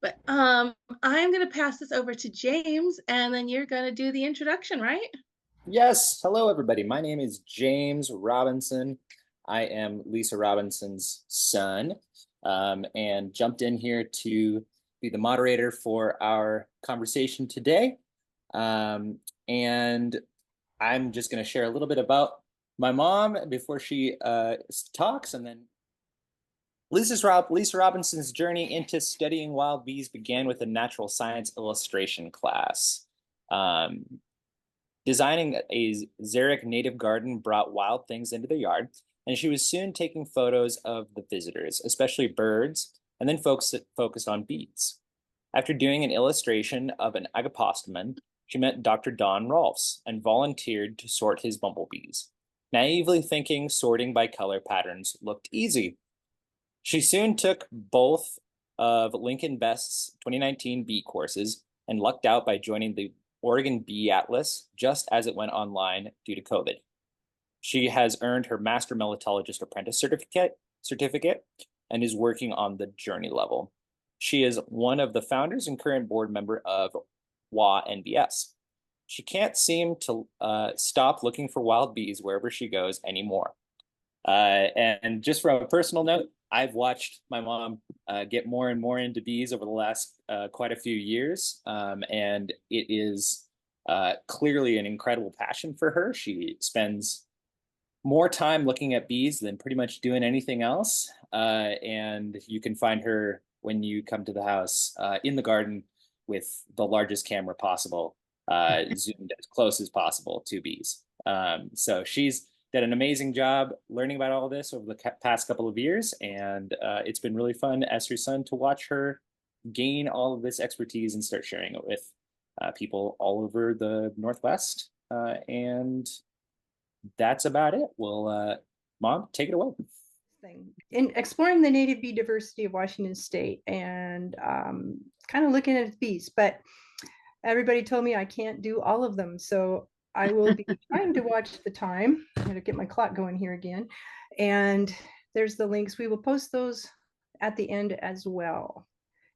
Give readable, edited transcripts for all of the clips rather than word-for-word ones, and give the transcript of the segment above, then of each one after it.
But I'm going to pass this over to James, and then you're going to do the introduction, right? Yes. Hello, everybody. My name is James Robinson. I am Lisa Robinson's son, and jumped in here to be the moderator for our conversation today. Um, and I'm just going to share a little bit about my mom before she talks, and then Lisa Robinson's journey into studying wild bees began with a natural science illustration class. Um, Designing a xeric native garden brought wild things into the yard, and she was soon taking photos of the visitors, especially birds, and then focused on bees. After doing an illustration of an agapostemon, she met Dr. Don Rolfs and volunteered to sort his bumblebees, naively thinking sorting by color patterns looked easy. She soon took both of Lincoln Best's 2019 bee courses and lucked out by joining the Oregon Bee Atlas just as it went online due to COVID. She has earned her Master Melitologist Apprentice certificate and is working on the Journey level. She is one of the founders and current board member of WaNBS. She can't seem to stop looking for wild bees wherever she goes anymore. And just from a personal note, I've watched my mom get more and more into bees over the last quite a few years, and it is clearly an incredible passion for her. She spends more time looking at bees than pretty much doing anything else, and you can find her when you come to the house in the garden with the largest camera possible, zoomed as close as possible to bees. So she's did an amazing job learning about all of this over the past couple of years, and it's been really fun as her son to watch her gain all of this expertise and start sharing it with people all over the Northwest. And that's about it. Well, Mom, take it away. Thing in exploring the native bee diversity of Washington State and kind of looking at bees, but everybody told me I can't do all of them, so I will be trying to watch the time. I'm going to get my clock going here again, and there's the links. We will post those at the end as well,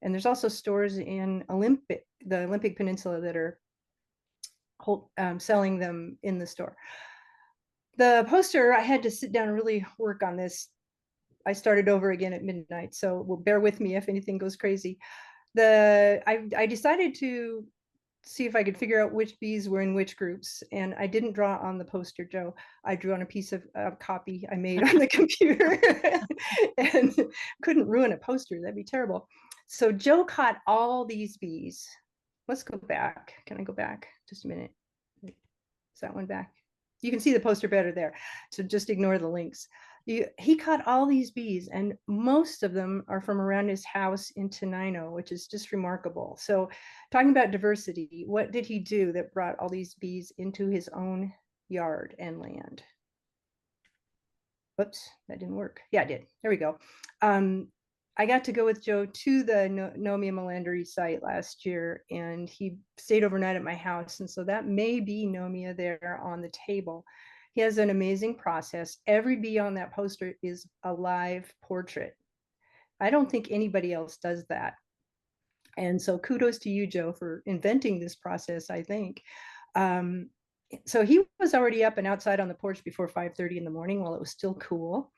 and there's also stores in the Olympic Peninsula that are selling them in the store. The poster, I had to sit down and really work on this. I started over again at midnight, so we'll bear with me if anything goes crazy. I decided to see if I could figure out which bees were in which groups, and I didn't draw on the poster, Joe. I drew on a piece of copy I made on the computer and couldn't ruin a poster. That'd be terrible. So Joe caught all these bees. Let's go back. Can I go back just a minute? Is that one back? You can see the poster better there, so just ignore the links. He caught all these bees, and most of them are from around his house in Tenino, which is just remarkable. So talking about diversity, what did he do that brought all these bees into his own yard and land? Whoops, that didn't work. Yeah, it did. There we go. I got to go with Joe to the Nomia melandri site last year, and he stayed overnight at my house. And so that may be Nomia there on the table. He has an amazing process. Every bee on that poster is a live portrait. I don't think anybody else does that. And so kudos to you, Joe, for inventing this process, I think. So he was already up and outside on the porch before 5:30 in the morning while it was still cool.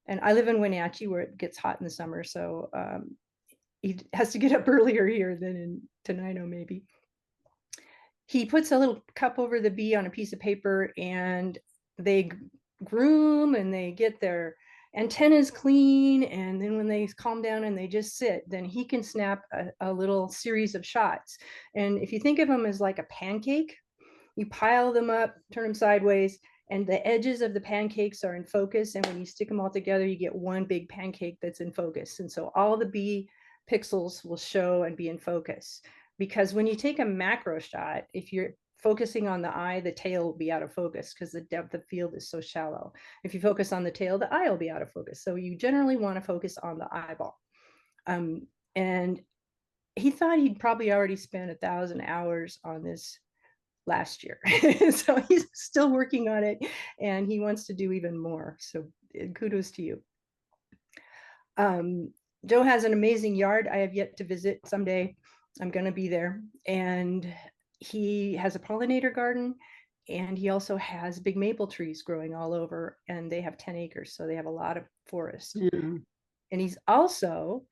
And I live in Wenatchee where it gets hot in the summer. So he has to get up earlier here than in Tenino, maybe. He puts a little cup over the bee on a piece of paper, and they groom and they get their antennas clean. And then when they calm down and they just sit, then he can snap a little series of shots. And if you think of them as like a pancake, you pile them up, turn them sideways, and the edges of the pancakes are in focus. And when you stick them all together, you get one big pancake that's in focus. And so all the bee pixels will show and be in focus. Because when you take a macro shot, if you're focusing on the eye, the tail will be out of focus because the depth of field is so shallow. If you focus on the tail, the eye will be out of focus. So you generally want to focus on the eyeball. And he thought he'd probably already spent 1,000 hours on this last year. So he's still working on it, and he wants to do even more. So kudos to you. Joe has an amazing yard. I have yet to visit. Someday I'm going to be there. And he has a pollinator garden, and he also has big maple trees growing all over, and they have 10 acres. So they have a lot of forest. Mm. And he's also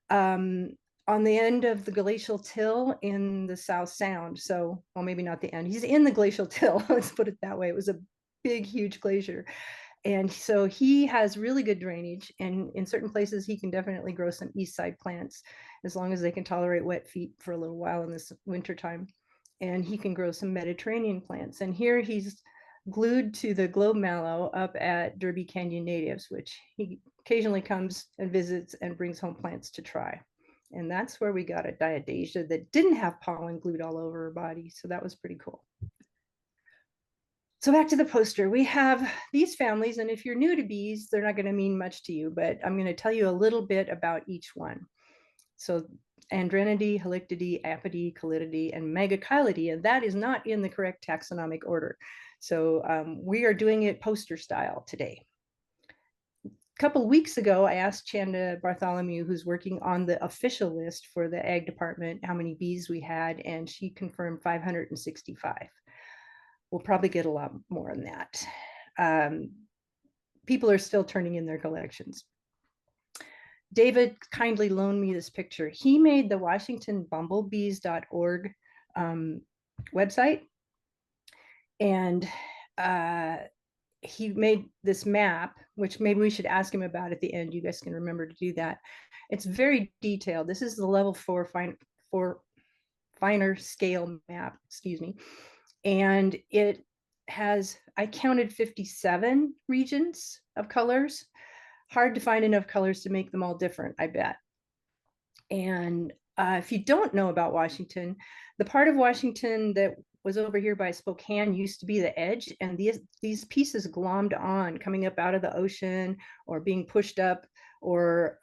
on the end of the glacial till in the South Sound. So, well, maybe not the end. He's in the glacial till. Let's put it that way. It was a big, huge glacier. And so he has really good drainage, and in certain places he can definitely grow some east side plants as long as they can tolerate wet feet for a little while in this wintertime. And he can grow some Mediterranean plants. And here he's glued to the globe mallow up at Derby Canyon Natives, which he occasionally comes and visits and brings home plants to try. And that's where we got a diadasia that didn't have pollen glued all over her body. So that was pretty cool. So back to the poster, we have these families, and if you're new to bees, they're not going to mean much to you, but I'm going to tell you a little bit about each one. So Andrenidae, Halictidae, Apidae, Callididae, and Megachilidae, and that is not in the correct taxonomic order. So we are doing it poster style today. A couple weeks ago, I asked Chanda Bartholomew, who's working on the official list for the ag department, how many bees we had, and she confirmed 565. We'll probably get a lot more on that. People are still turning in their collections. David kindly loaned me this picture. He made the WashingtonBumblebees.org website, and he made this map, which maybe we should ask him about at the end. You guys can remember to do that. It's very detailed. This is the level 4 finer scale map, excuse me. And it has, I counted 57 regions of colors. Hard to find enough colors to make them all different, I bet. And if you don't know about Washington, the part of Washington that was over here by Spokane used to be the edge, and these pieces glommed on, coming up out of the ocean or being pushed up, or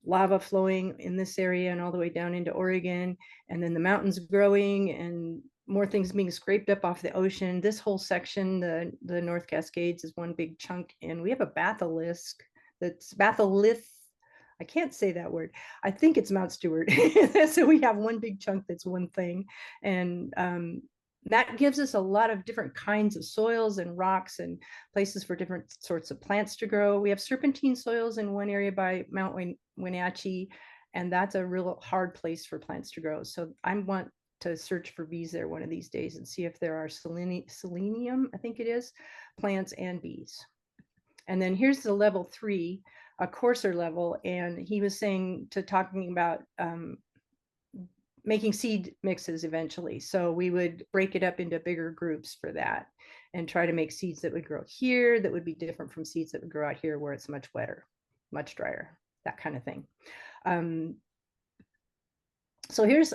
lava flowing in this area and all the way down into Oregon, and then the mountains growing and more things being scraped up off the ocean. This whole section, the North Cascades, is one big chunk, and we have a batholith that's batholith. I can't say that word. I think it's Mount Stewart. So we have one big chunk that's one thing, and that gives us a lot of different kinds of soils and rocks and places for different sorts of plants to grow. We have serpentine soils in one area by Mount Wenatchee, and that's a real hard place for plants to grow. So I want to search for bees there one of these days and see if there are selenium, I think it is, plants and bees. And then here's the level 3, a coarser level, and he was talking about making seed mixes eventually. So we would break it up into bigger groups for that and try to make seeds that would grow here that would be different from seeds that would grow out here where it's much wetter, much drier, that kind of thing. So here's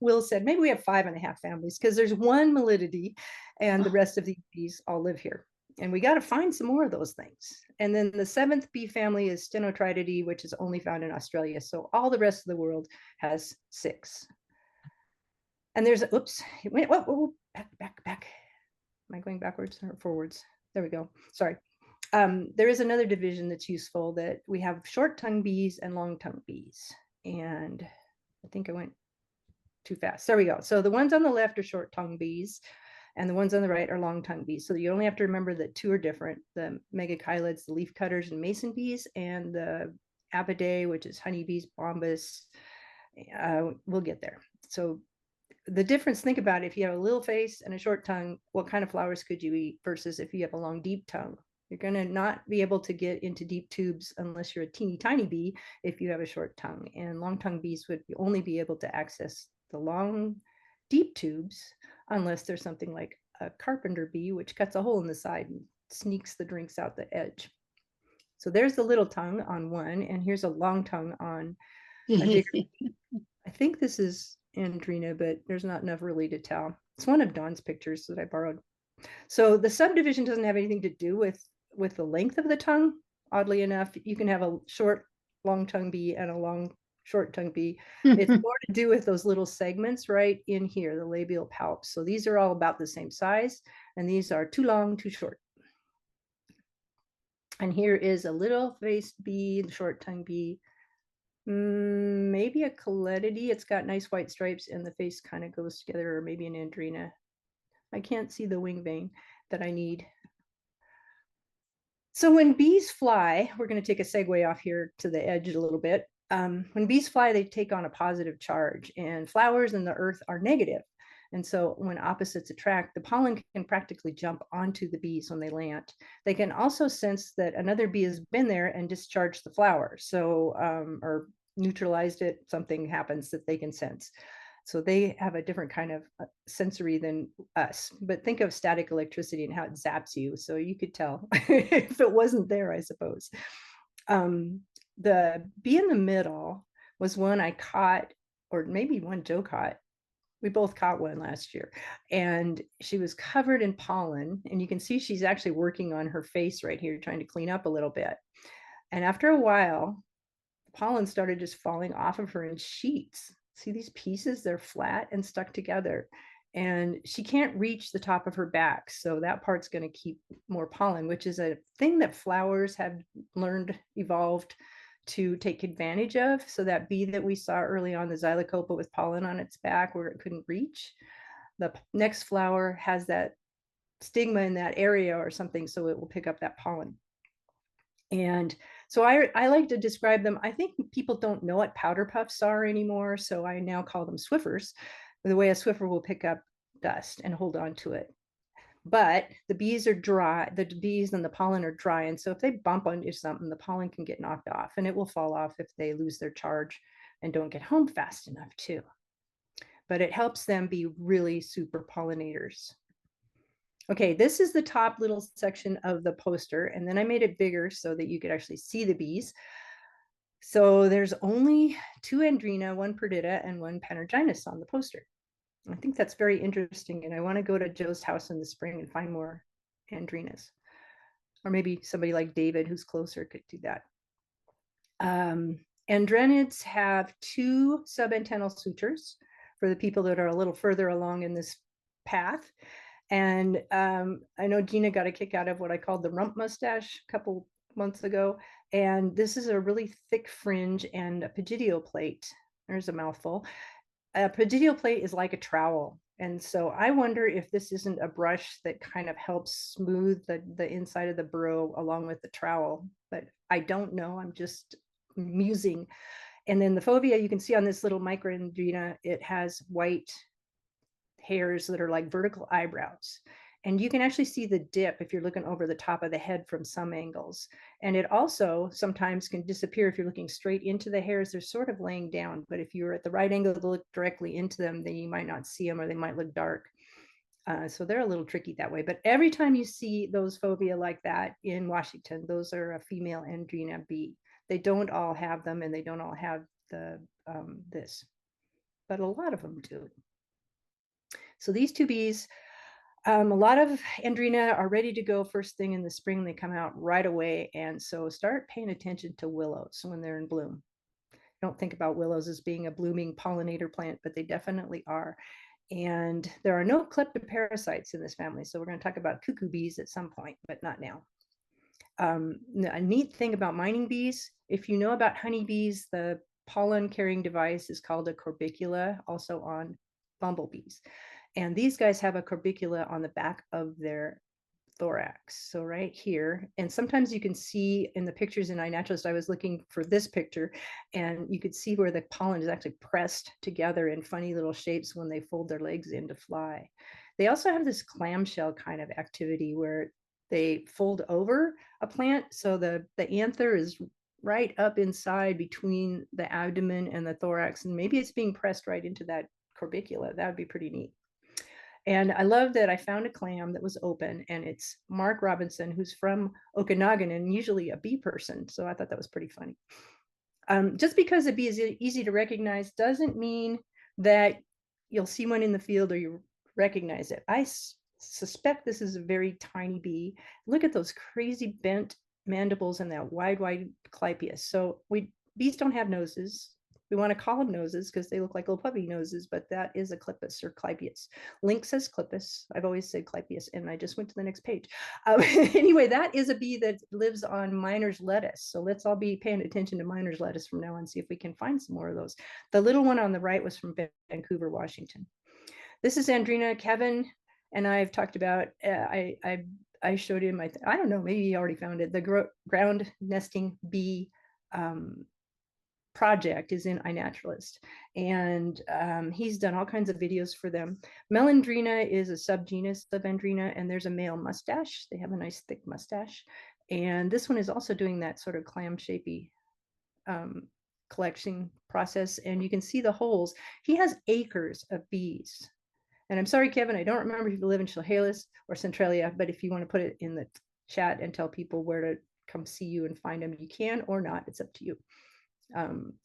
Will said maybe we have 5.5 families because there's one Mellididae and the rest of these bees all live here. And we got to find some more of those things. And then the 7th bee family is Stenotrididae, which is only found in Australia. So all the rest of the world has 6. And there's, oops, it went, whoa, back. Am I going backwards or forwards? There we go. Sorry. There is another division that's useful, that we have short-tongued bees and long-tongued bees. And I think I went too fast. There we go. So the ones on the left are short-tongued bees, and the ones on the right are long-tongued bees. So you only have to remember that 2 are different: the megachilids, the leaf cutters and mason bees, and the apidae, which is honeybees, bombus. We'll get there. So the difference, think about it, if you have a little face and a short tongue, what kind of flowers could you eat versus if you have a long, deep tongue? You're going to not be able to get into deep tubes unless you're a teeny tiny bee if you have a short tongue. And long-tongued bees would only be able to access the long, deep tubes unless there's something like a carpenter bee, which cuts a hole in the side and sneaks the drinks out the edge. So there's the little tongue on one, and here's a long tongue on a bigger bee. I think this is Andrena, but there's not enough really to tell. It's one of Dawn's pictures that I borrowed. So the subdivision doesn't have anything to do with the length of the tongue. Oddly enough, you can have a short, long tongue bee and a long, short tongue bee. It's more to do with those little segments right in here, the labial palps. So these are all about the same size, and these are too long, too short. And here is a little faced bee, the short tongue bee, Maybe a Coletidae. It's got nice white stripes and the face kind of goes together, or maybe an Andrena. I can't see the wing vein that I need. So when bees fly, we're going to take a segue off here to the edge a little bit. When bees fly, they take on a positive charge, and flowers and the earth are negative. And so when opposites attract, the pollen can practically jump onto the bees when they land. They can also sense that another bee has been there and discharged the flower. So, or neutralized it, something happens that they can sense. So they have a different kind of sensory than us. But think of static electricity and how it zaps you. So you could tell if it wasn't there, I suppose. The bee in the middle was one I caught, or maybe one Joe caught. We both caught one last year, and she was covered in pollen. And you can see she's actually working on her face right here, trying to clean up a little bit. And after a while, pollen started just falling off of her in sheets. See these pieces? They're flat and stuck together. And she can't reach the top of her back. So that part's going to keep more pollen, which is a thing that flowers have learned, evolved to take advantage of. So that bee that we saw early on, the xylocopa with pollen on its back where it couldn't reach, the next flower has that stigma in that area or something, so it will pick up that pollen. And so I like to describe them. I think people don't know what powder puffs are anymore, so I now call them Swiffers, the way a Swiffer will pick up dust and hold on to it. But the bees are dry, the bees and the pollen are dry. And so if they bump into something, the pollen can get knocked off, and it will fall off if they lose their charge and don't get home fast enough too. But it helps them be really super pollinators. Okay, this is the top little section of the poster, and then I made it bigger so that you could actually see the bees. So there's only 2 Andrena, 1 perdita, and 1 Panurginus on the poster. I think that's very interesting, and I want to go to Joe's house in the spring and find more Andrenas. Or maybe somebody like David, who's closer, could do that. Andrenids have 2 subantennal sutures for the people that are a little further along in this path. And I know Gina got a kick out of what I called the rump mustache a couple months ago. And this is a really thick fringe and a plate. There's a mouthful. A plate is like a trowel. And so I wonder if this isn't a brush that kind of helps smooth the inside of the burrow along with the trowel. But I don't know. I'm just musing. And then the fovea, you can see on this little microandrena, it has white hairs that are like vertical eyebrows. And you can actually see the dip if you're looking over the top of the head from some angles. And it also sometimes can disappear if you're looking straight into the hairs. They're sort of laying down, but if you're at the right angle to look directly into them, then you might not see them, or they might look dark. So they're a little tricky that way. But every time you see those fovea like that in Washington, those are a female Andrena bee. They don't all have them, and they don't all have the this, but a lot of them do. So these 2 bees, a lot of Andrena are ready to go first thing in the spring. They come out right away. And so start paying attention to willows when they're in bloom. Don't think about willows as being a blooming pollinator plant, but they definitely are. And there are no kleptoparasites in this family. So we're going to talk about cuckoo bees at some point, but not now. A neat thing about mining bees, if you know about honeybees, the pollen carrying device is called a corbicula, also on bumblebees. And these guys have a corbicula on the back of their thorax. So right here, and sometimes you can see in the pictures in iNaturalist, I was looking for this picture, and you could see where the pollen is actually pressed together in funny little shapes when they fold their legs in to fly. They also have this clamshell kind of activity where they fold over a plant. So the anther is right up inside between the abdomen and the thorax, and maybe it's being pressed right into that corbicula. That would be pretty neat. And I love that I found a clam that was open, and it's Mark Robinson, who's from Okanagan and usually a bee person. So I thought that was pretty funny. Just because a bee is easy to recognize doesn't mean that you'll see one in the field or you recognize it. I suspect this is a very tiny bee. Look at those crazy bent mandibles and that wide clypeus. So bees don't have noses. We want to call them noses because they look like little puppy noses, but that is a clippus or clypeus. Link says clippus. I've always said clypeus, and I just went to the next page. Anyway, that is a bee that lives on miner's lettuce. So let's all be paying attention to miner's lettuce from now on, see if we can find some more of those. The little one on the right was from Vancouver, Washington. This is Andrina. Kevin and I have talked about, I showed him, I don't know, maybe he already found it, the ground nesting bee project is in iNaturalist, and he's done all kinds of videos for them. Melandrina is a subgenus of Andrina, and there's a male mustache. They have a nice thick mustache, and this one is also doing that sort of clam shapey collection process, and you can see the holes. He has acres of bees, and I'm sorry, Kevin, I don't remember if you live in Chehalis or Centralia, but if you want to put it in the chat and tell people where to come see you and find them, you can, or not, it's up to you.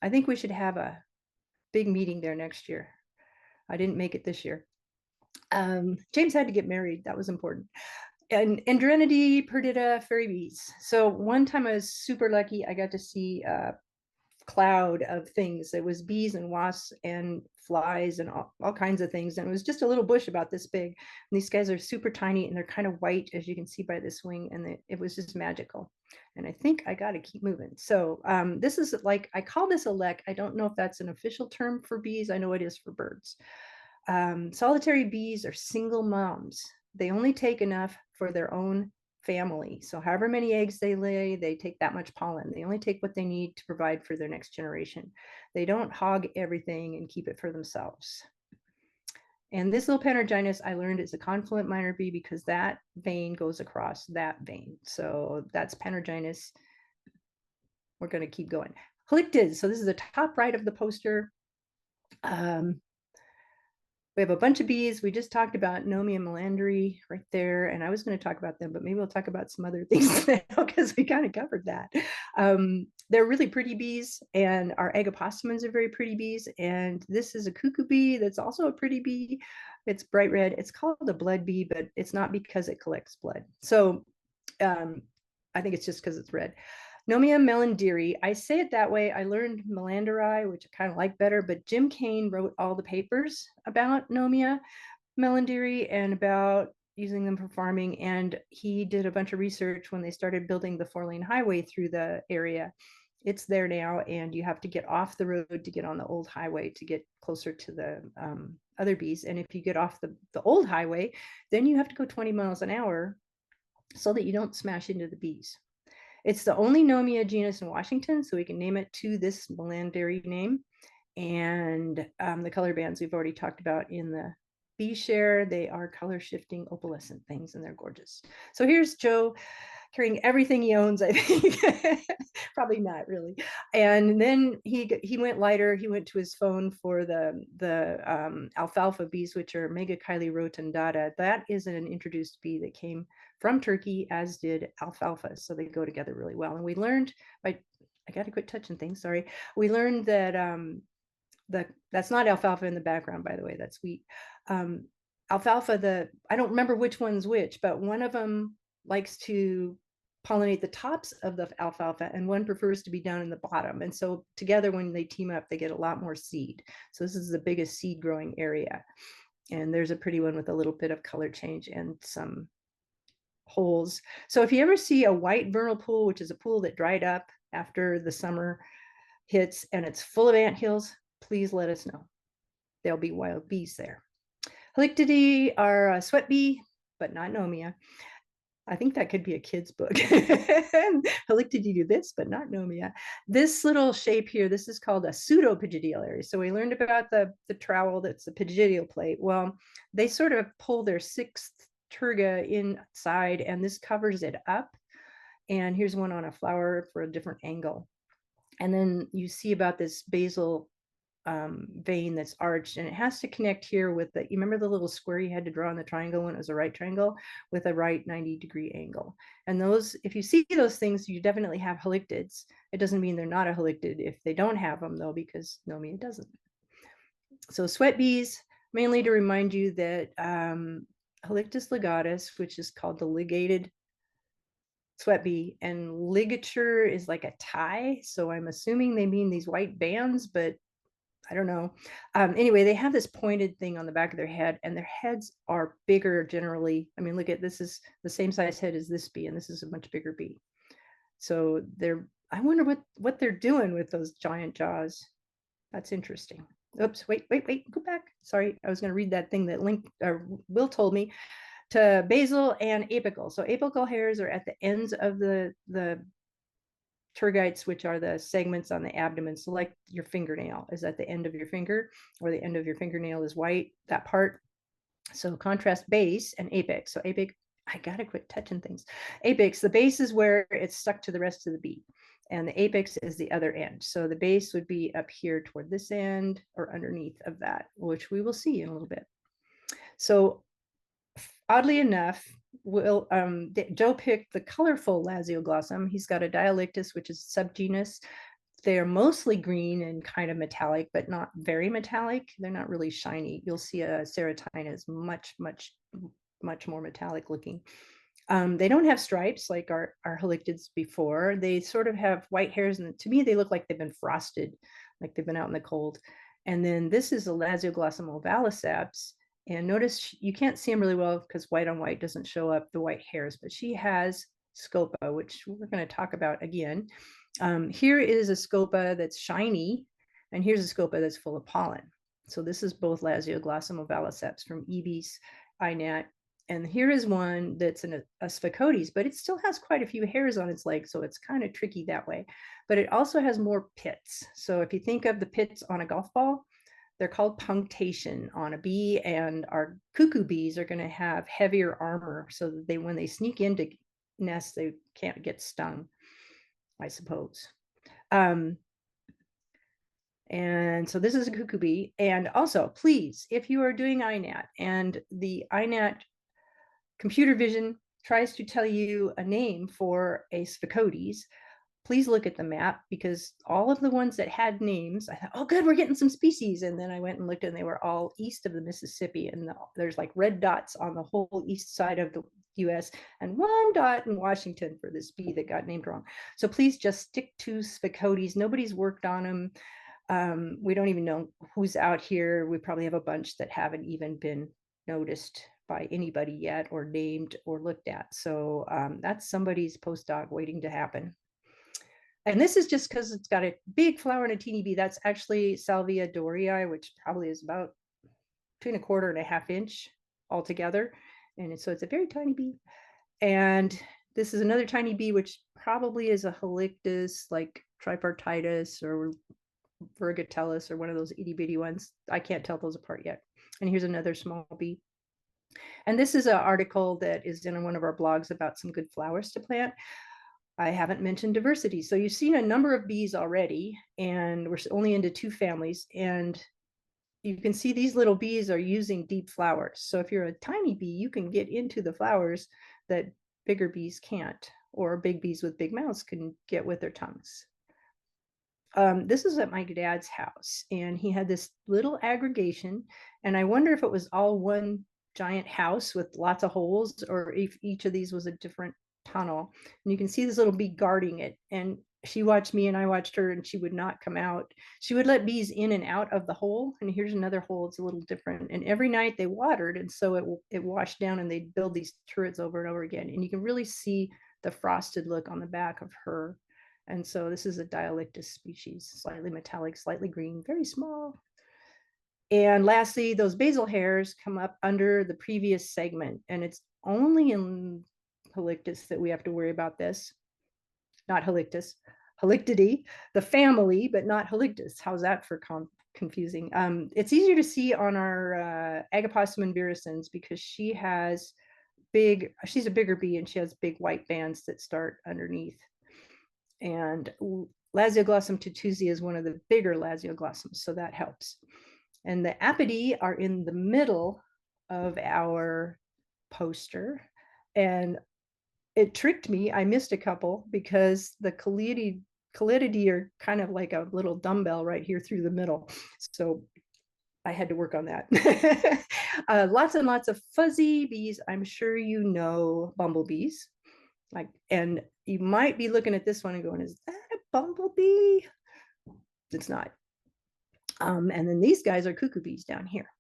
I think we should have a big meeting there next year. I didn't make it this year. James had to get married. That was important. And Andrenidae perdita fairy bees. So one time I was super lucky. I got to see a cloud of things. It was bees and wasps and flies and all kinds of things. And it was just a little bush about this big. And these guys are super tiny and they're kind of white, as you can see by this wing. And it was just magical. And I think I got to keep moving. So this is like, I call this a lek. I don't know if that's an official term for bees. I know it is for birds. Solitary bees are single moms. They only take enough for their own family. So however many eggs they lay, they take that much pollen. They only take what they need to provide for their next generation. They don't hog everything and keep it for themselves. And this little Panergynous I learned is a confluent minor bee because that vein goes across that vein. So that's Panergynous. We're going to keep going. Halictids. So this is the top right of the poster. We have a bunch of bees. We just talked about Nomia melandri right there, and I was going to talk about them, but maybe we'll talk about some other things now because we kind of covered that. They're really pretty bees, and our agapostumans are very pretty bees. And this is a cuckoo bee that's also a pretty bee. It's bright red. It's called a blood bee, but it's not because it collects blood. So I think it's just because it's red. Nomia melandri. I say it that way. I learned melandri, which I kind of like better, but Jim Kane wrote all the papers about Nomia melandri and about using them for farming. And he did a bunch of research when they started building the 4-lane highway through the area. It's there now, and you have to get off the road to get on the old highway to get closer to the other bees. And if you get off the old highway, then you have to go 20 miles an hour so that you don't smash into the bees. It's the only Nomia genus in Washington, so we can name it to this melandri name. And the color bands we've already talked about in the bee share. They are color shifting opalescent things, and they're gorgeous. So here's Joe carrying everything he owns, I think. Probably not really. And then he went lighter. He went to his phone for the alfalfa bees, which are Megachile rotundata. That is an introduced bee that came from Turkey, as did alfalfa. So they go together really well. And we learned, I got to quit touching things, sorry. We learned that that's not alfalfa in the background, by the way, that's wheat. Alfalfa, I don't remember which one's which, but one of them likes to pollinate the tops of the alfalfa and one prefers to be down in the bottom. And so together, when they team up, they get a lot more seed. So this is the biggest seed growing area. And there's a pretty one with a little bit of color change and some holes. So if you ever see a white vernal pool, which is a pool that dried up after the summer hits and it's full of anthills, please let us know. There'll be wild bees there. Halictidae are a sweat bee, but not Nomia. I think that could be a kid's book. Halictidae do this, but not Nomia. This little shape here, this is called a pseudo-pygidial. So we learned about the trowel that's the pygidial plate. Well, they sort of pull their sixth turga inside, and this covers it up. And here's one on a flower for a different angle. And then you see about this basal vein that's arched, and it has to connect here with you remember the little square you had to draw in the triangle when it was a right triangle with a right 90-degree angle. And those, if you see those things, you definitely have halictids. It doesn't mean they're not a halictid if they don't have them, though, because Nomia doesn't. So sweat bees, mainly to remind you that Halictus ligatus, which is called the ligated sweat bee, and ligature is like a tie. So I'm assuming they mean these white bands, but I don't know. Anyway, they have this pointed thing on the back of their head, and their heads are bigger generally. I mean, look at this, is the same size head as this bee, and this is a much bigger bee. So I wonder what they're doing with those giant jaws. That's interesting. Oops, wait, go back. Sorry, I was going to read that thing that Will told me, to basal and apical. So apical hairs are at the ends of the tergites, which are the segments on the abdomen. So like your fingernail is at the end of your finger, or the end of your fingernail is white, that part. So contrast base and apex. So apex, I gotta quit touching things. Apex, the base is where it's stuck to the rest of the bee, and the apex is the other end. So the base would be up here toward this end or underneath of that, which we will see in a little bit. So oddly enough, Joe picked the colorful Lasioglossum. He's got a Dialectus, which is subgenus. They're mostly green and kind of metallic, but not very metallic. They're not really shiny. You'll see a Ceratina is much more metallic looking. They don't have stripes like our halictids before. They sort of have white hairs, and to me, they look like they've been frosted, like they've been out in the cold. And then this is a Lasioglossum ovaliceps. And notice you can't see them really well because white on white doesn't show up the white hairs, but she has scopa, which we're going to talk about again. Here is a scopa that's shiny, and here's a scopa that's full of pollen. So this is both Lasioglossum ovaliceps from Ebe's iNat. And here is one that's a Sphecodes, but it still has quite a few hairs on its legs, so it's kind of tricky that way. But it also has more pits. So if you think of the pits on a golf ball, they're called punctation on a bee, and our cuckoo bees are going to have heavier armor so that when they sneak into nests, they can't get stung, I suppose. And so this is a cuckoo bee. And also, please, if you are doing iNat and the iNat computer vision tries to tell you a name for a Sphecodes, please look at the map, because all of the ones that had names, I thought, oh, good, we're getting some species. And then I went and looked, and they were all east of the Mississippi. And there's like red dots on the whole east side of the US, and one dot in Washington for this bee that got named wrong. So please just stick to Sphecodes. Nobody's worked on them. We don't even know who's out here. We probably have a bunch that haven't even been noticed by anybody yet, or named or looked at. So that's somebody's postdoc waiting to happen. And this is just because it's got a big flower and a teeny bee. That's actually Salvia dorii, which probably is about 2¼ and a ½ inch altogether. And so it's a very tiny bee. And this is another tiny bee, which probably is a halictus, like tripartitus or vergatellus, or one of those itty bitty ones. I can't tell those apart yet. And here's another small bee. And this is an article that is in one of our blogs about some good flowers to plant. I haven't mentioned diversity. So you've seen a number of bees already, and we're only into 2 families. And you can see these little bees are using deep flowers. So if you're a tiny bee, you can get into the flowers that bigger bees can't, or big bees with big mouths can get with their tongues. This is at my dad's house, and he had this little aggregation. And I wonder if it was all one giant house with lots of holes, or if each of these was a different tunnel. And you can see this little bee guarding it, and she watched me and I watched her, and she would not come out. She would let bees in and out of the hole. And here's another hole, it's a little different. And every night they watered, and so it washed down, and they'd build these turrets over and over again. And you can really see the frosted look on the back of her. And so this is a Dialectus species, slightly metallic, slightly green, very small. And lastly, those basal hairs come up under the previous segment, and it's only in Halictus that we have to worry about this. Not Halictus, Halictidae, the family, but not Halictus. How's that for confusing? It's easier to see on our Agapostum virescens, because she's a bigger bee, and she has big white bands that start underneath. And Lasioglossum tutusi is one of the bigger Lasioglossums, so that helps. And the Apidae are in the middle of our poster, and it tricked me. I missed a couple because the Callididae are kind of like a little dumbbell right here through the middle. So I had to work on that. Lots and lots of fuzzy bees. I'm sure you know bumblebees. And you might be looking at this one and going, is that a bumblebee? It's not. And then these guys are cuckoo bees down here.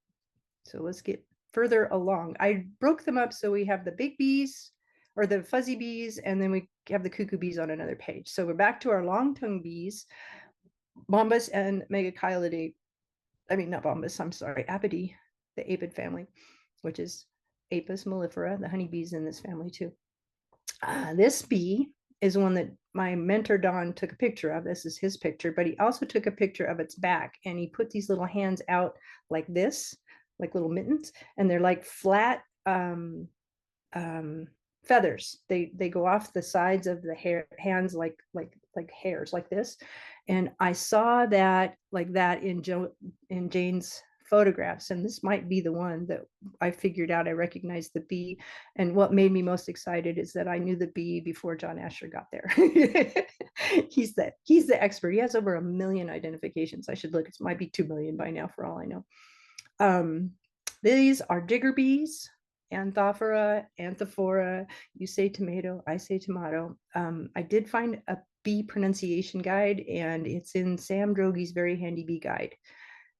So let's get further along. I broke them up so we have the big bees or the fuzzy bees, and then we have the cuckoo bees on another page. So we're back to our long-tongued bees, Bombus and Megachilidae. I mean, not Bombus, I'm sorry, Apidae, the apid family, which is Apis mellifera. The honeybees in this family too. This bee is one that my mentor Don took a picture of. This is his picture, but he also took a picture of its back, and he put these little hands out like this, like little mittens, and they're like flat feathers. They go off the sides of the hands like hairs like this. And I saw that like that in Jane's photographs, and this might be the one that I figured out. I recognized the bee, and what made me most excited is that I knew the bee before John Asher got there. he's the expert. He has over 1 million identifications. I should look. It might be 2 million by now, for all I know. These are digger bees, Anthophora, Anthophora. You say tomato, I say tomato. I did find a bee pronunciation guide, and it's in Sam Drogy's Very Handy Bee Guide.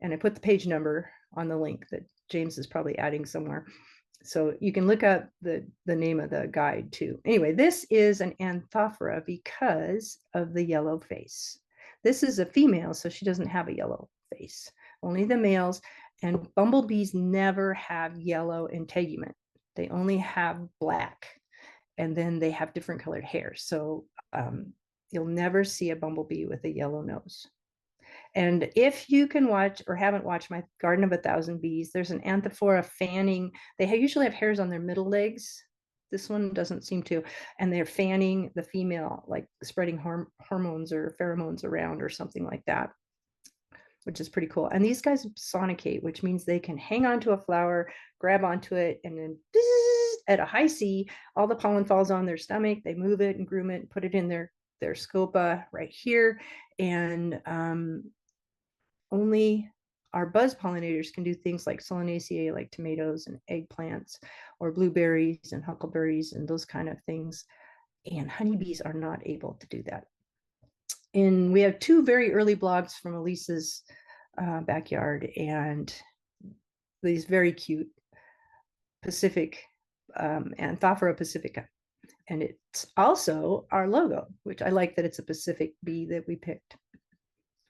And I put the page number on the link that James is probably adding somewhere. So you can look up the name of the guide too. Anyway, this is an Anthophora because of the yellow face. This is a female, so she doesn't have a yellow face, only the males. And bumblebees never have yellow integument. They only have black, and then they have different colored hair. So you'll never see a bumblebee with a yellow nose. And if you can watch or haven't watched my Garden of 1,000 Bees, there's an Anthophora fanning. They usually have hairs on their middle legs. This one doesn't seem to. And they're fanning the female, like spreading hormones or pheromones around or something like that, which is pretty cool. And these guys sonicate, which means they can hang onto a flower, grab onto it, and then at a high C, all the pollen falls on their stomach. They move it and groom it and put it in their scopa right here. And only our buzz pollinators can do things like Solanaceae, like tomatoes and eggplants, or blueberries and huckleberries and those kind of things. And honeybees are not able to do that. And we have 2 very early blogs from Elisa's backyard, and these very cute Pacific, Anthophora pacifica. And it's also our logo, which I like that it's a Pacific bee that we picked.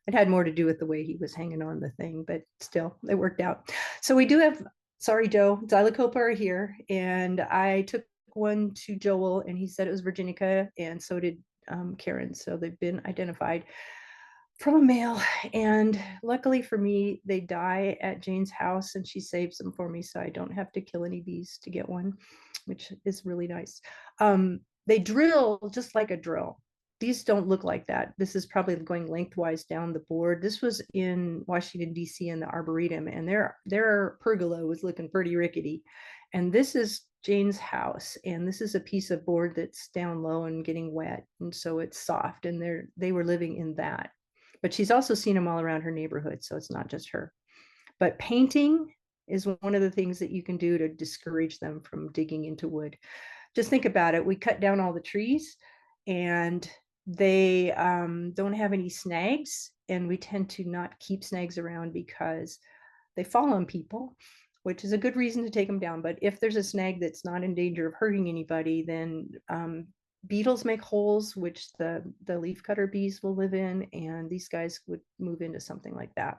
It had more to do with the way he was hanging on the thing, but still, it worked out. So we do have, sorry, Joe, Xylocopa are here, and I took one to Joel, and he said it was Virginica, and so did Karen. So they've been identified from a male, and luckily for me, they die at Jane's house, and she saves them for me, so I don't have to kill any bees to get one, which is really nice. They drill just like a drill. These don't look like that. This is probably going lengthwise down the board. This was in Washington, D.C. in the Arboretum, and their pergola was looking pretty rickety. And this is Jane's house, and this is a piece of board that's down low and getting wet, and so it's soft, and they were living in that. But she's also seen them all around her neighborhood, so it's not just her. But painting is one of the things that you can do to discourage them from digging into wood. Just think about it. We cut down all the trees, and they don't have any snags, and we tend to not keep snags around because they fall on people, which is a good reason to take them down. But if there's a snag that's not in danger of hurting anybody, then beetles make holes, which the leafcutter bees will live in, and these guys would move into something like that.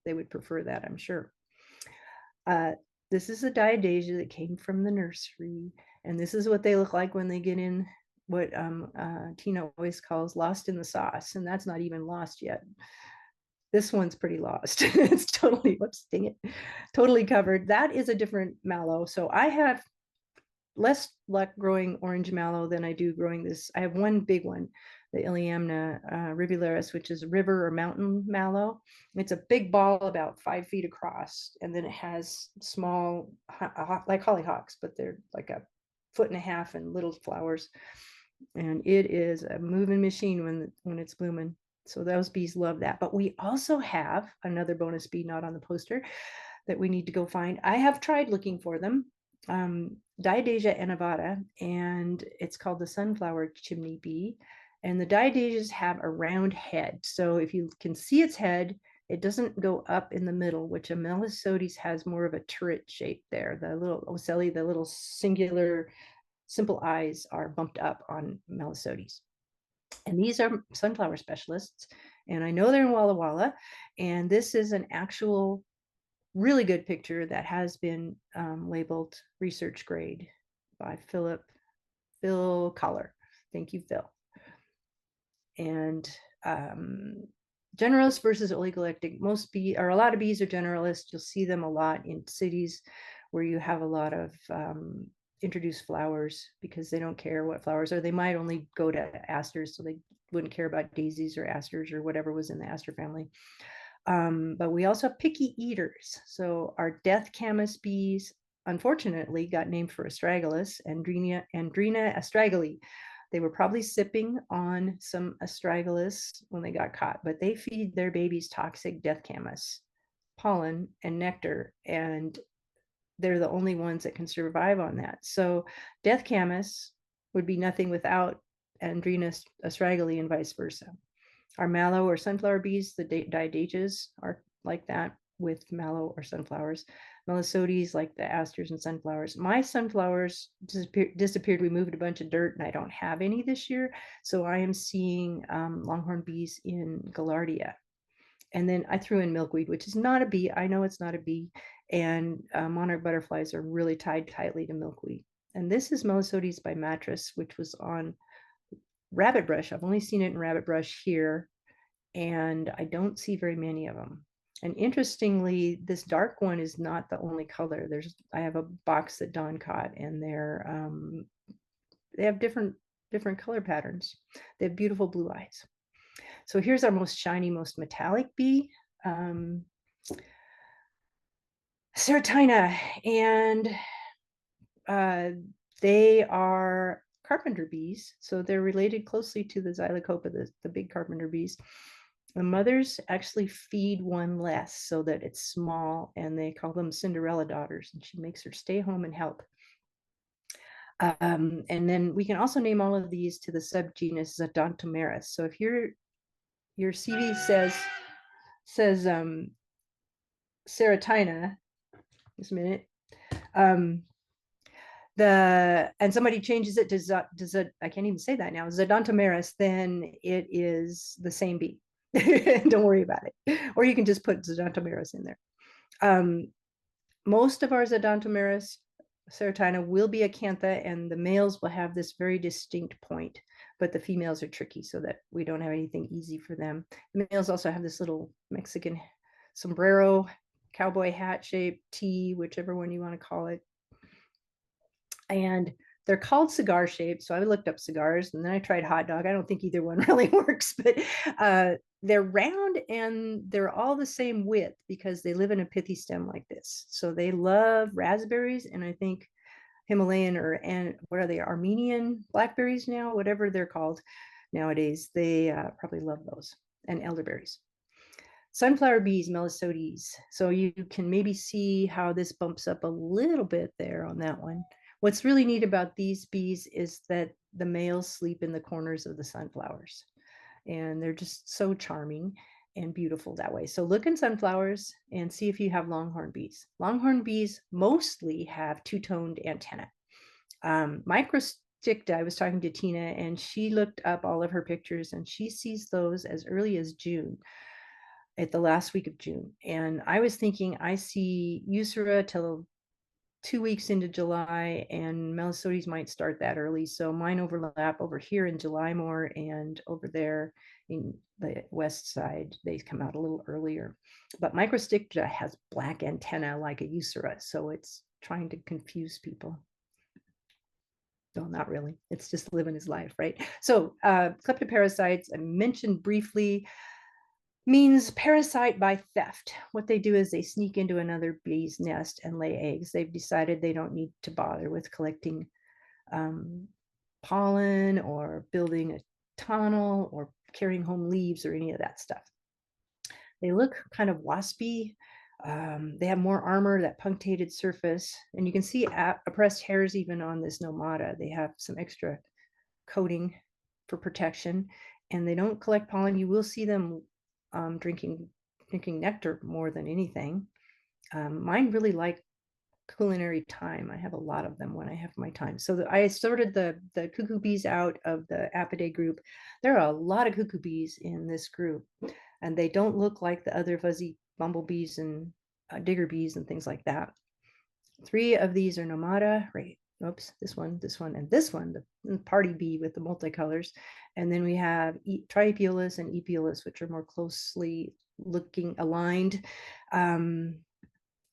They would prefer that, I'm sure. This is a diadasia that came from the nursery, and this is what they look like when they get in what Tina always calls lost in the sauce, and that's not even lost yet. This one's pretty lost. It's totally, whoops, dang it, totally covered. That is a different mallow. So I have less luck growing orange mallow than I do growing this. I have one big one, the Iliamna rivularis, which is river or mountain mallow. It's a big ball about 5 feet across, and then it has small, like hollyhocks, but they're like a 1.5 feet and little flowers. And it is a moving machine when it's blooming. So those bees love that. But we also have another bonus bee not on the poster that we need to go find. I have tried looking for them. Diadasia annivata, and it's called the sunflower chimney bee. And the diadasias have a round head. So if you can see its head, It doesn't go up in the middle, which a Melisodes has more of a turret shape there. The little ocelli, the little singular simple eyes are bumped up on Melisodes. And these are sunflower specialists. And I know they're in Walla Walla. And this is an actual really good picture that has been labeled research grade by Phil Collar. Thank you, Phil. And generalist versus oligolectic. A lot of bees are generalists. You'll see them a lot in cities where you have a lot of introduced flowers because they don't care what flowers are. They might only go to asters, so they wouldn't care about daisies or asters or whatever was in the aster family. But we also have picky eaters. So our death camas bees, unfortunately, got named for astragalus, Andrina astragale. They were probably sipping on some astragalus when they got caught, but they feed their babies toxic death camas, pollen, and nectar, and they're the only ones that can survive on that. So death camas would be nothing without Andrina astragale and vice versa. Our mallow or sunflower bees, the didaces, are like that with mallow or sunflowers. Melisodes, like the asters and sunflowers. My sunflowers disappeared. We moved a bunch of dirt and I don't have any this year. So I am seeing longhorn bees in Gaillardia. And then I threw in milkweed, which is not a bee. I know it's not a bee. And monarch butterflies are really tied tightly to milkweed. And this is Melisodes by Mattress, which was on rabbit brush. I've only seen it in rabbit brush here, and I don't see very many of them. And interestingly, this dark one is not the only color. I have a box that Dawn caught, and they have different color patterns. They have beautiful blue eyes. So here's our most shiny, most metallic bee, Ceratina, and they are carpenter bees, so they're related closely to the Xylocopa, the big carpenter bees. The mothers actually feed one less so that it's small, and they call them Cinderella daughters, and she makes her stay home and help. And then we can also name all of these to the subgenus Zodontomerus. So if your CV says Ceratina, just a minute, and somebody changes it to I can't even say that now, Zodontomerus, then it is the same bee. Don't worry about it. Or you can just put Zodontomerus in there. Most of our Zodontomerus Ceratina will be acantha, and the males will have this very distinct point, but the females are tricky so that we don't have anything easy for them. The males also have this little Mexican sombrero, cowboy hat shape, T, whichever one you want to call it. And they're called cigar shaped. So I looked up cigars, and then I tried hot dog. I don't think either one really works, but they're round and they're all the same width because they live in a pithy stem like this. So they love raspberries, and I think Himalayan and what are they, Armenian blackberries now, whatever they're called nowadays. They probably love those, and elderberries. Sunflower bees, Melisodes. So you can maybe see how this bumps up a little bit there on that one. What's really neat about these bees is that the males sleep in the corners of the sunflowers, and they're just so charming and beautiful that way. So look in sunflowers and see if you have longhorn bees. Longhorn bees mostly have two-toned antennae. Microsticta, I was talking to Tina, and she looked up all of her pictures, and she sees those as early as June, at the last week of June. And I was thinking I see Eucera till 2 weeks into July, and Melisodes might start that early. So mine overlap over here in July more, and over there in the west side, they come out a little earlier. But Microsticta has black antenna like a Eucera, so it's trying to confuse people. No, not really. It's just living his life, right? So kleptoparasites, I mentioned briefly, means parasite by theft. What they do is they sneak into another bee's nest and lay eggs. They've decided they don't need to bother with collecting pollen or building a tunnel or carrying home leaves or any of that stuff. They look kind of waspy. They have more armor, that punctated surface, and you can see oppressed hairs even on this nomata. They have some extra coating for protection, and they don't collect pollen. You will see them drinking drinking nectar more than anything. Mine really like culinary thyme. I have a lot of them when I have my time. So I sorted the cuckoo bees out of the Apidae group. There are a lot of cuckoo bees in this group, and they don't look like the other fuzzy bumblebees and digger bees and things like that. 3 of these are nomata, right? Oops, this one, and this one, the party bee with the multicolors. And then we have Triepiolus and Epiolus, which are more closely looking aligned.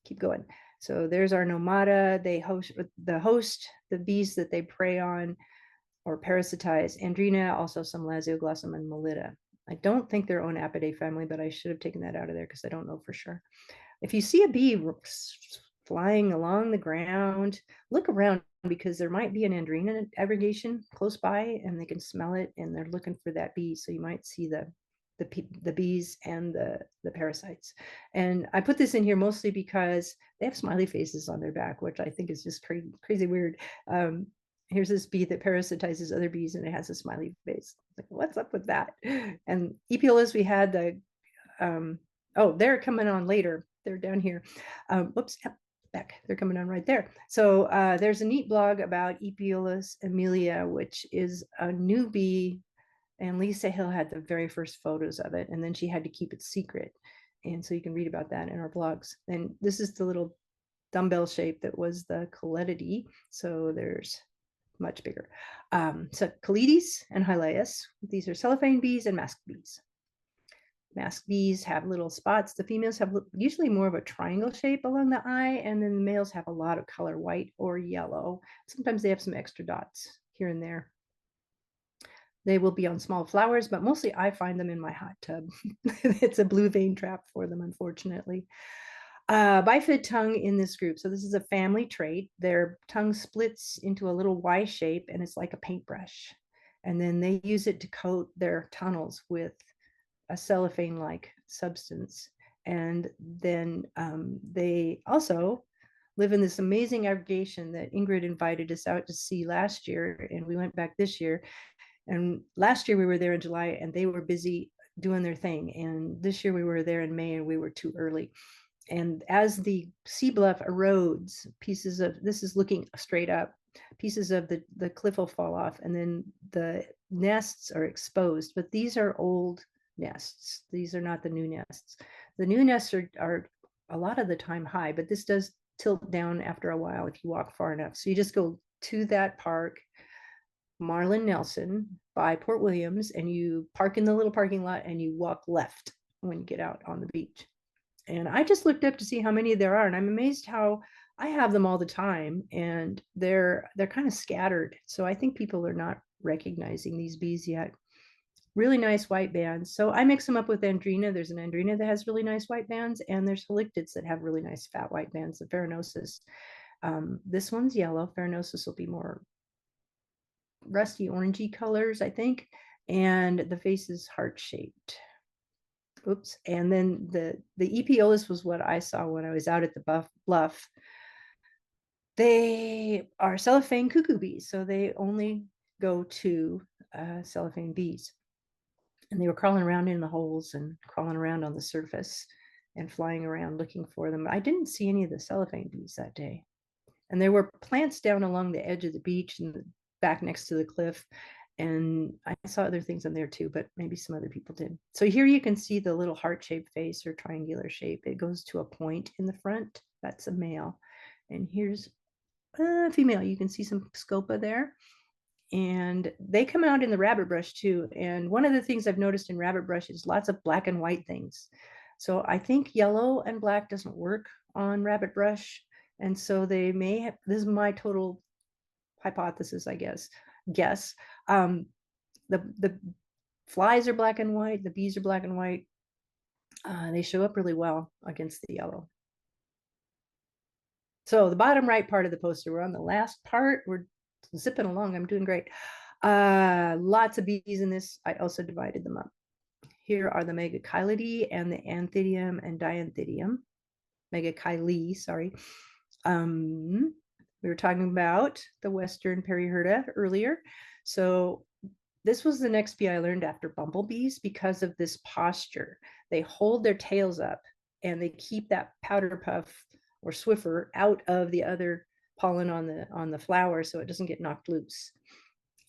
Keep going. So there's our nomata. They host the bees that they prey on or parasitize. Andrena, also some Lasioglossum and Melita. I don't think they're own Apidae family, but I should have taken that out of there because I don't know for sure. If you see a bee flying along the ground, look around because there might be an Andrena aggregation close by and they can smell it and they're looking for that bee. So you might see the bees and the parasites. And I put this in here mostly because they have smiley faces on their back, which I think is just crazy weird. Here's this bee that parasitizes other bees and it has a smiley face. Like, what's up with that? And Epiolus, we had the, oh, they're coming on later. They're down here. Whoops, yep, back. They're coming on right there. So there's a neat blog about Epiolus amelia, which is a new bee. And Lisa Hill had the very first photos of it, and then she had to keep it secret. And so you can read about that in our blogs. And this is the little dumbbell shape that was the Coletidae. So there's much bigger. So Calides and Hylaeus, these are cellophane bees and masked bees. Masked bees have little spots. The females have usually more of a triangle shape along the eye, and then the males have a lot of color, white or yellow. Sometimes they have some extra dots here and there. They will be on small flowers, but mostly I find them in my hot tub. It's a blue vein trap for them, unfortunately. Bifid tongue in this group. So this is a family trait. Their tongue splits into a little Y shape and it's like a paintbrush. And then they use it to coat their tunnels with a cellophane-like substance. And then they also live in this amazing aggregation that Ingrid invited us out to see last year. And we went back this year. And last year we were there in July and they were busy doing their thing. And this year we were there in May and we were too early. And as the sea bluff erodes, pieces of, this is looking straight up, pieces of the cliff will fall off and then the nests are exposed. But these are old nests. These are not the new nests. The new nests are a lot of the time high, but this does tilt down after a while if you walk far enough. So you just go to that park, Marlin Nelson by Port Williams, and you park in the little parking lot and you walk left when you get out on the beach. And I just looked up to see how many there are, and I'm amazed how I have them all the time, and they're kind of scattered. So I think people are not recognizing these bees yet. Really nice white bands. So I mix them up with Andrena. There's an Andrena that has really nice white bands, and there's Halictids that have really nice fat white bands. The Farinosus. This one's yellow. Farinosus will be more rusty orangey colors, I think, and the face is heart-shaped. Oops. And then the Epiolus was what I saw when I was out at the bluff. They are cellophane cuckoo bees, so they only go to cellophane bees. And they were crawling around in the holes and crawling around on the surface and flying around looking for them. I didn't see any of the cellophane bees that day. And there were plants down along the edge of the beach and back next to the cliff. And I saw other things in there too, but maybe some other people did. So here you can see the little heart-shaped face or triangular shape. It goes to a point in the front. That's a male. And here's a female. You can see some scopa there. And they come out in the rabbit brush too. And one of the things I've noticed in rabbit brush is lots of black and white things. So I think yellow and black doesn't work on rabbit brush. And so they may have, this is my total hypothesis, I guess. The flies are black and white, the bees are black and white. They show up really well against the yellow. So the bottom right part of the poster, we're on the last part. We're zipping along. I'm doing great. Lots of bees in this. I also divided them up. Here are the Megachilidae and the Anthidium and Dianthidium. Megachile, sorry. We were talking about the Western Periherta earlier. So this was the next bee I learned after bumblebees because of this posture. They hold their tails up and they keep that powder puff or Swiffer out of the other pollen on the flower so it doesn't get knocked loose.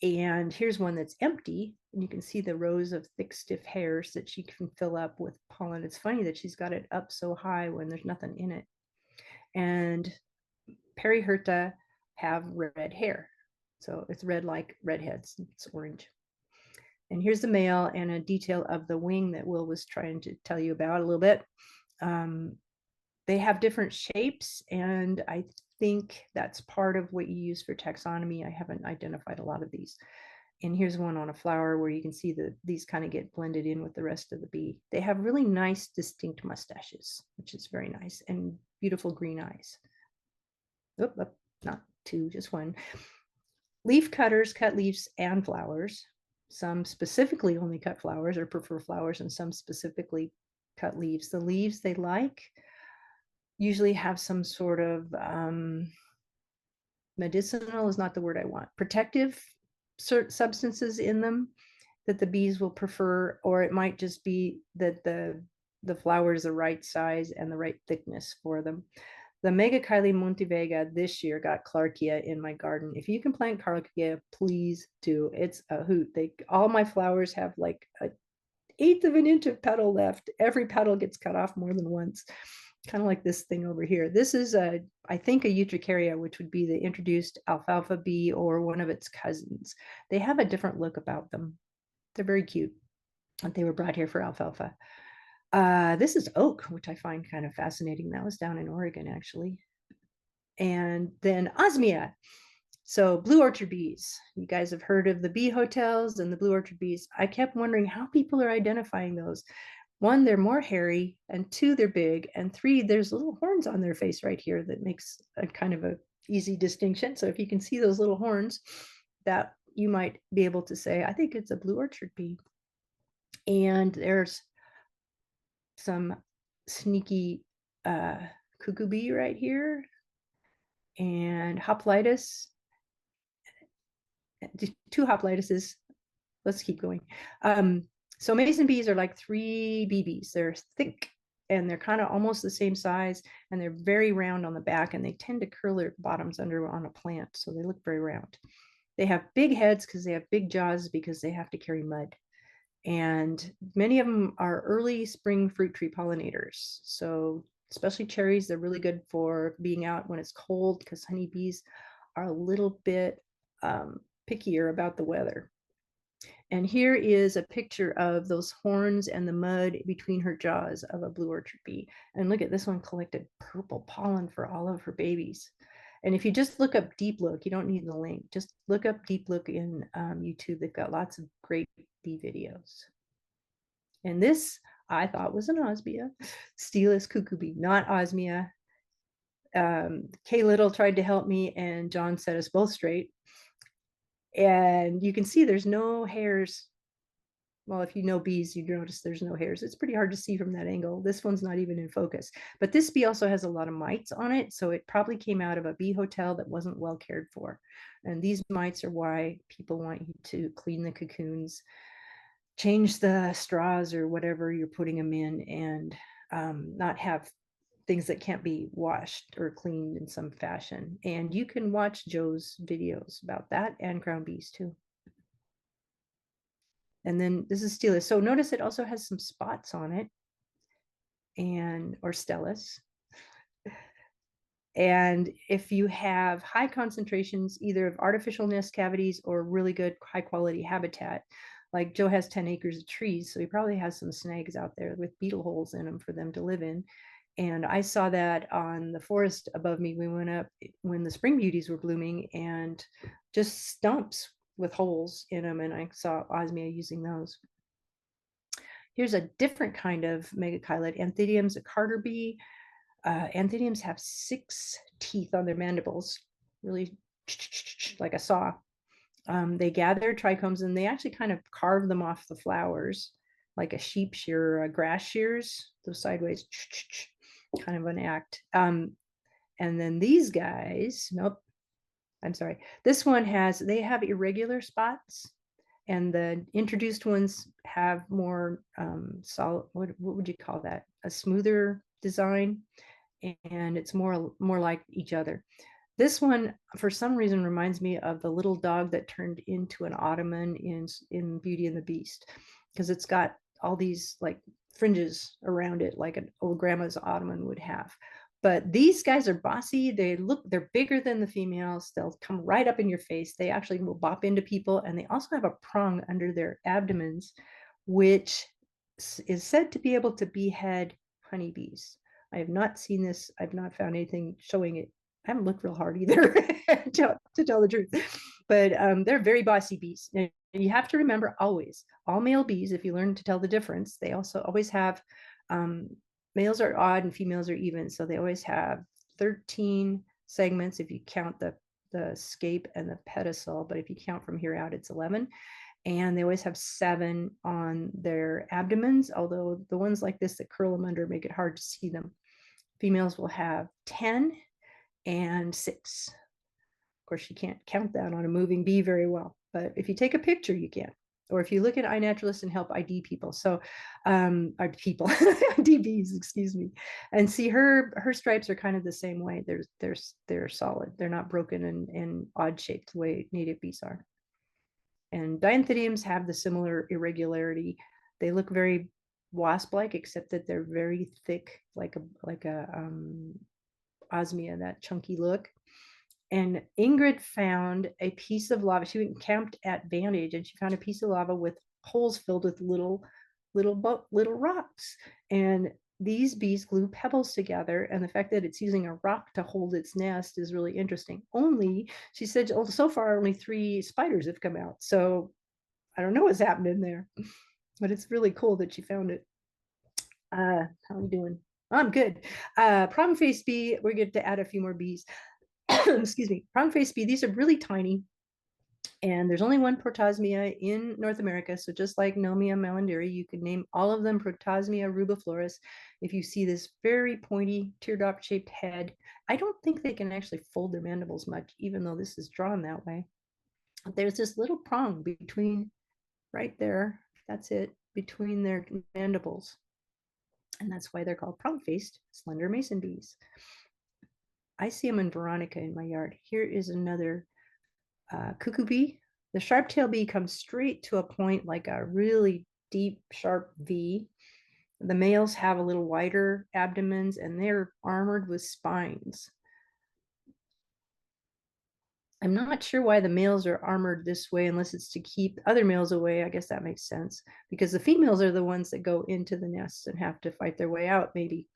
And here's one that's empty, and you can see the rows of thick, stiff hairs that she can fill up with pollen. It's funny that she's got it up so high when there's nothing in it. And Periherta have red hair. So it's red like redheads. It's orange. And here's the male and a detail of the wing that Will was trying to tell you about a little bit. They have different shapes, and I think that's part of what you use for taxonomy. I haven't identified a lot of these. And here's one on a flower where you can see that these kind of get blended in with the rest of the bee. They have really nice, distinct mustaches, which is very nice, and beautiful green eyes. Not two, just one. Leaf cutters cut leaves and flowers. Some specifically only cut flowers or prefer flowers, and some specifically cut leaves. The leaves they like usually have some sort of medicinal is not the word I want, protective substances in them that the bees will prefer, or it might just be that the flower is the right size and the right thickness for them. The Megachile Montevega this year got Clarkia in my garden. If you can plant Clarkia, please do. It's a hoot. All my flowers have like an 1/8 of an inch of petal left. Every petal gets cut off more than once. Kind of like this thing over here. This is I think a Eutricaria, which would be the introduced alfalfa bee or one of its cousins. They have a different look about them. They're very cute. They were brought here for alfalfa. This is oak, which I find kind of fascinating. That was down in Oregon, actually. And then osmia. So blue orchard bees. You guys have heard of the bee hotels and the blue orchard bees. I kept wondering how people are identifying those. One, they're more hairy, and two, they're big, and three, there's little horns on their face right here that makes a kind of a easy distinction. So if you can see those little horns, that you might be able to say, I think it's a blue orchard bee. And there's some sneaky cuckoo bee right here, and hoplitis, two hoplitises. Let's keep going. So mason bees are like 3 BBs. They're thick and they're kind of almost the same size, and they're very round on the back, and they tend to curl their bottoms under on a plant, so they look very round. They have big heads because they have big jaws because they have to carry mud. And many of them are early spring fruit tree pollinators. So especially cherries, they're really good for being out when it's cold because honeybees are a little bit pickier about the weather. And here is a picture of those horns and the mud between her jaws of a blue orchard bee. And look at this one collected purple pollen for all of her babies. And if you just look up Deep Look, you don't need the link, just look up Deep Look in YouTube. They've got lots of great bee videos. And this I thought was an osmia, Stelis cuckoo bee, not osmia. Kay Little tried to help me, and John set us both straight. And you can see there's no hairs. Well, if you know bees, you notice there's no hairs. It's pretty hard to see from that angle. This one's not even in focus. But this bee also has a lot of mites on it, so it probably came out of a bee hotel that wasn't well cared for. And these mites are why people want you to clean the cocoons, change the straws or whatever you're putting them in, and not have things that can't be washed or cleaned in some fashion. And you can watch Joe's videos about that and crown bees too. And then this is Stelis. So notice it also has some spots on it, and or Stellis. And if you have high concentrations either of artificial nest cavities or really good high quality habitat, like Joe has 10 acres of trees, so he probably has some snags out there with beetle holes in them for them to live in. And I saw that on the forest above me. We went up when the spring beauties were blooming, and just stumps with holes in them, and I saw osmia using those. Here's a different kind of megachilid, Anthidium's a Carter bee. Anthidiums have 6 teeth on their mandibles, really like a saw. They gather trichomes, and they actually kind of carve them off the flowers like a sheep shear or a grass shears, those sideways, kind of an act. And then these guys, nope, I'm sorry. This one they have irregular spots, And the introduced ones have more solid, what would you call that? A smoother design, and it's more like each other. This one, for some reason, reminds me of the little dog that turned into an ottoman in Beauty and the Beast, because it's got all these like fringes around it, like an old grandma's ottoman would have. But these guys are bossy. They're bigger than the females. They'll come right up in your face. They actually will bop into people, and they also have a prong under their abdomens, which is said to be able to behead honeybees. I have not seen this. I've not found anything showing it. I haven't looked real hard either to tell the truth. But they're very bossy bees. Now, you have to remember always, all male bees, if you learn to tell the difference, they also always have, males are odd and females are even. So they always have 13 segments if you count the scape and the pedicel. But if you count from here out, it's 11. And they always have 7 on their abdomens, although the ones like this that curl them under make it hard to see them. Females will have 10 and 6. Of course, you can't count that on a moving bee very well, but if you take a picture, you can. Or if you look at iNaturalist and help ID people, so people, ID bees, excuse me, and see her stripes are kind of the same way. They're solid. They're not broken and odd shaped the way native bees are. And dianthidiums have the similar irregularity. They look very wasp-like, except that they're very thick, like a osmia, that chunky look. And Ingrid found a piece of lava. She went and camped at Vantage, and she found a piece of lava with holes filled with little rocks. And these bees glue pebbles together, and the fact that it's using a rock to hold its nest is really interesting. Only, she said, oh, so far only 3 spiders have come out. So I don't know what's happening there, but it's really cool that she found it. How are you doing? I'm good. Prong-faced bee, we're going to add a few more bees. Excuse me. Prong-faced bee, these are really tiny. And there's only one Protosmia in North America. So just like Nomia melanderi, you can name all of them Protosmia rubiflorus. If you see this very pointy teardrop shaped head, I don't think they can actually fold their mandibles much, even though this is drawn that way. There's this little prong between, right there, that's it, between their mandibles. And that's why they're called prong-faced slender mason bees. I see them in Veronica in my yard. Here is another cuckoo bee. The sharp-tailed bee comes straight to a point like a really deep, sharp V. The males have a little wider abdomens, and they're armored with spines. I'm not sure why the males are armored this way unless it's to keep other males away. I guess that makes sense, because the females are the ones that go into the nests and have to fight their way out, maybe.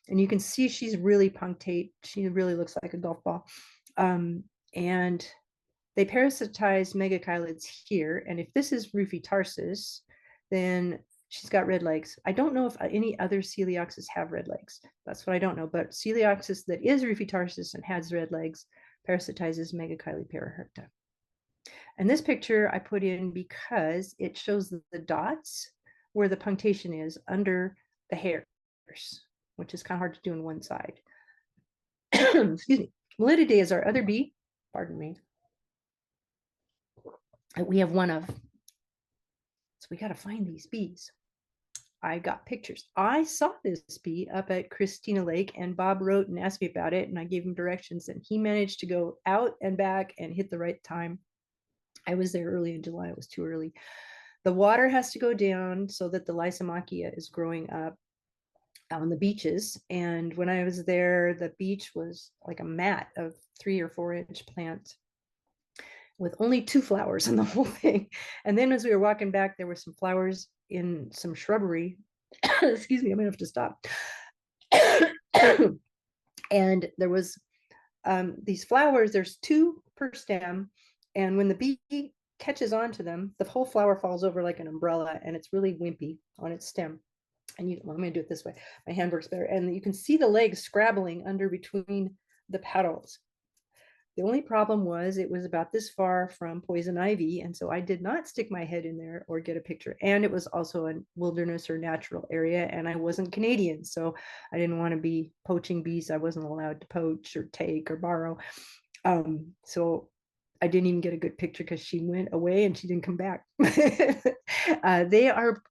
And you can see she's really punctate. She really looks like a golf ball. And they parasitize megachilids here. And if this is Rufitarsis, then she's got red legs. I don't know if any other Coelioxys have red legs. That's what I don't know. But Coelioxys that is Rufitarsis and has red legs parasitizes Megachile paraherta. And this picture I put in because it shows the dots where the punctation is under the hairs, which is kind of hard to do on one side. Excuse me. Melitidae is our other bee. Pardon me. We have one of. So we got to find these bees. I got pictures. I saw this bee up at Christina Lake, and Bob wrote and asked me about it, and I gave him directions, and he managed to go out and back and hit the right time. I was there early in July. It was too early. The water has to go down so that the Lysomachia is growing up on the beaches. And when I was there, the beach was like a mat of 3 or 4 inch plants with only 2 flowers on the whole thing. And then as we were walking back, there were some flowers in some shrubbery. Excuse me, I'm gonna have to stop. And there was these flowers, there's 2 per stem. And when the bee catches onto them, the whole flower falls over like an umbrella, and it's really wimpy on its stem. And well, I'm gonna do it this way. My hand works better. And you can see the legs scrabbling under between the petals. The only problem was it was about this far from poison ivy, and so I did not stick my head in there or get a picture. And it was also a wilderness or natural area, and I wasn't Canadian, so I didn't want to be poaching bees. I wasn't allowed to poach or take or borrow. So I didn't even get a good picture because she went away and she didn't come back. They are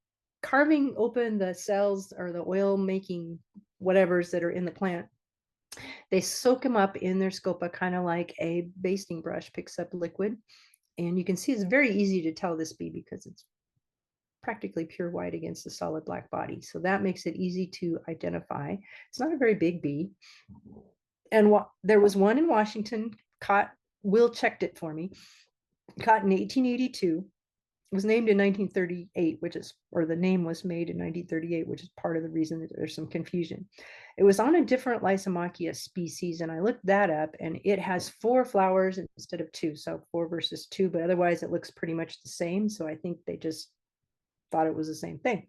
carving open the cells or the oil making whatevers that are in the plant. They soak them up in their scopa, kind of like a basting brush picks up liquid. And you can see it's very easy to tell this bee because it's practically pure white against a solid black body. So that makes it easy to identify. It's not a very big bee. And there was one in Washington, caught, Will checked it for me, caught in 1882. It was named in 1938, or the name was made in 1938, which is part of the reason that there's some confusion. It was on a different Lysomachia species, and I looked that up, and it has 4 flowers instead of 2, so 4 versus 2, but otherwise it looks pretty much the same. So I think they just thought it was the same thing.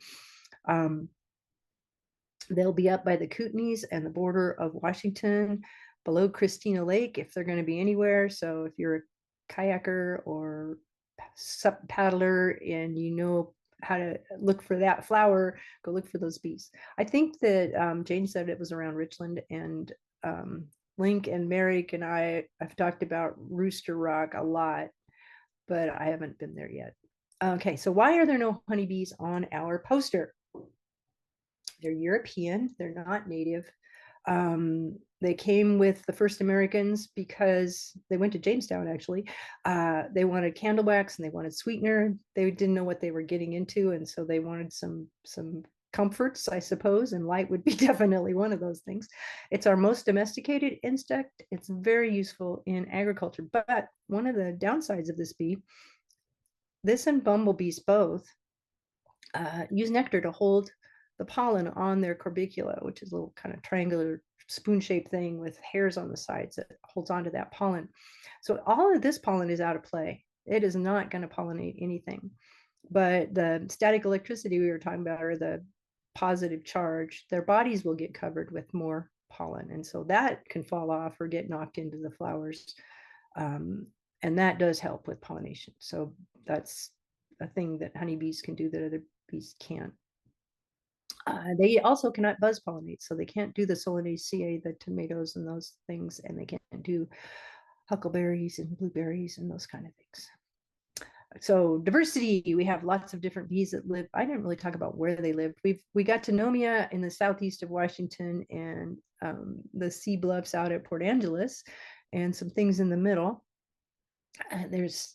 They'll be up by the Kootenays and the border of Washington, below Christina Lake, if they're going to be anywhere. So if you're a kayaker or sup paddler and you know how to look for that flower, go look for those bees. I think that Jane said it was around Richland, and Link and Merrick and I have talked about Rooster Rock a lot, but I haven't been there yet. Okay, so why are there no honeybees on our poster? They're European, they're not native. They came with the first Americans because they went to Jamestown, actually. They wanted candle wax and they wanted sweetener. They didn't know what they were getting into, and so they wanted some comforts, I suppose, and light would be definitely one of those things. It's our most domesticated insect. It's very useful in agriculture, but one of the downsides of this bee, this and bumblebees both, use nectar to hold the pollen on their corbicula, which is a little kind of triangular spoon-shaped thing with hairs on the sides that holds onto that pollen. So all of this pollen is out of play. It is not going to pollinate anything. But the static electricity we were talking about, or the positive charge, their bodies will get covered with more pollen. And so that can fall off or get knocked into the flowers. And that does help with pollination. So that's a thing that honeybees can do that other bees can't. They also cannot buzz pollinate, so they can't do the Solanaceae, the tomatoes and those things, and they can't do huckleberries and blueberries and those kind of things. So diversity, we have lots of different bees that live. I didn't really talk about where they lived. We got to Nomia in the southeast of Washington, and the sea bluffs out at Port Angeles, and some things in the middle. There's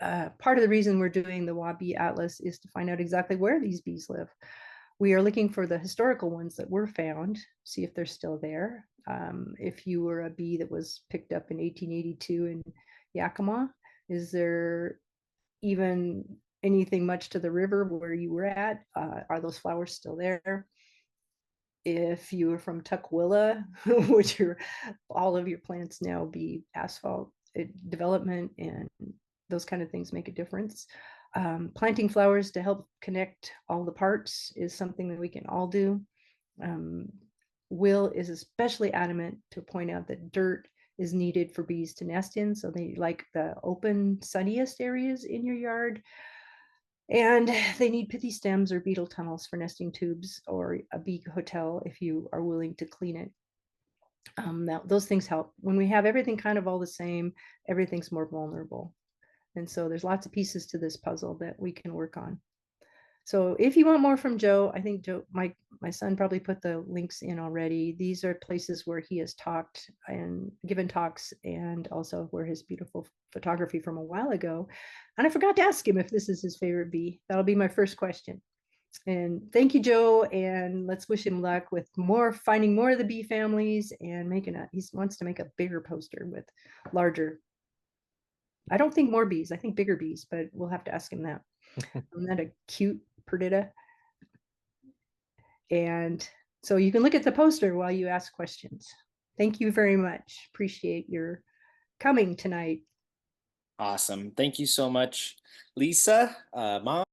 part of the reason we're doing the WaNBS Atlas is to find out exactly where these bees live. We are looking for the historical ones that were found, see if they're still there. If you were a bee that was picked up in 1882 in Yakima, is there even anything much to the river where you were at? Are those flowers still there? If you were from Tukwila, would all of your plants now be asphalt development, and those kind of things make a difference. Planting flowers to help connect all the parts is something that we can all do. Will is especially adamant to point out that dirt is needed for bees to nest in. So they like the open, sunniest areas in your yard. And they need pithy stems or beetle tunnels for nesting tubes, or a bee hotel if you are willing to clean it. Now, those things help. When we have everything kind of all the same, everything's more vulnerable. And so there's lots of pieces to this puzzle that we can work on. So if you want more from Joe, I think Joe, my son probably put the links in already. These are places where he has talked and given talks, and also where his beautiful photography from a while ago. And I forgot to ask him if this is his favorite bee. That'll be my first question. And thank you, Joe. And let's wish him luck with finding more of the bee families and he wants to make a bigger poster with larger. I don't think more bees, I think bigger bees, but we'll have to ask him that. Isn't that a cute perdita? And so you can look at the poster while you ask questions. Thank you very much. Appreciate your coming tonight. Awesome. Thank you so much, Lisa. Mom.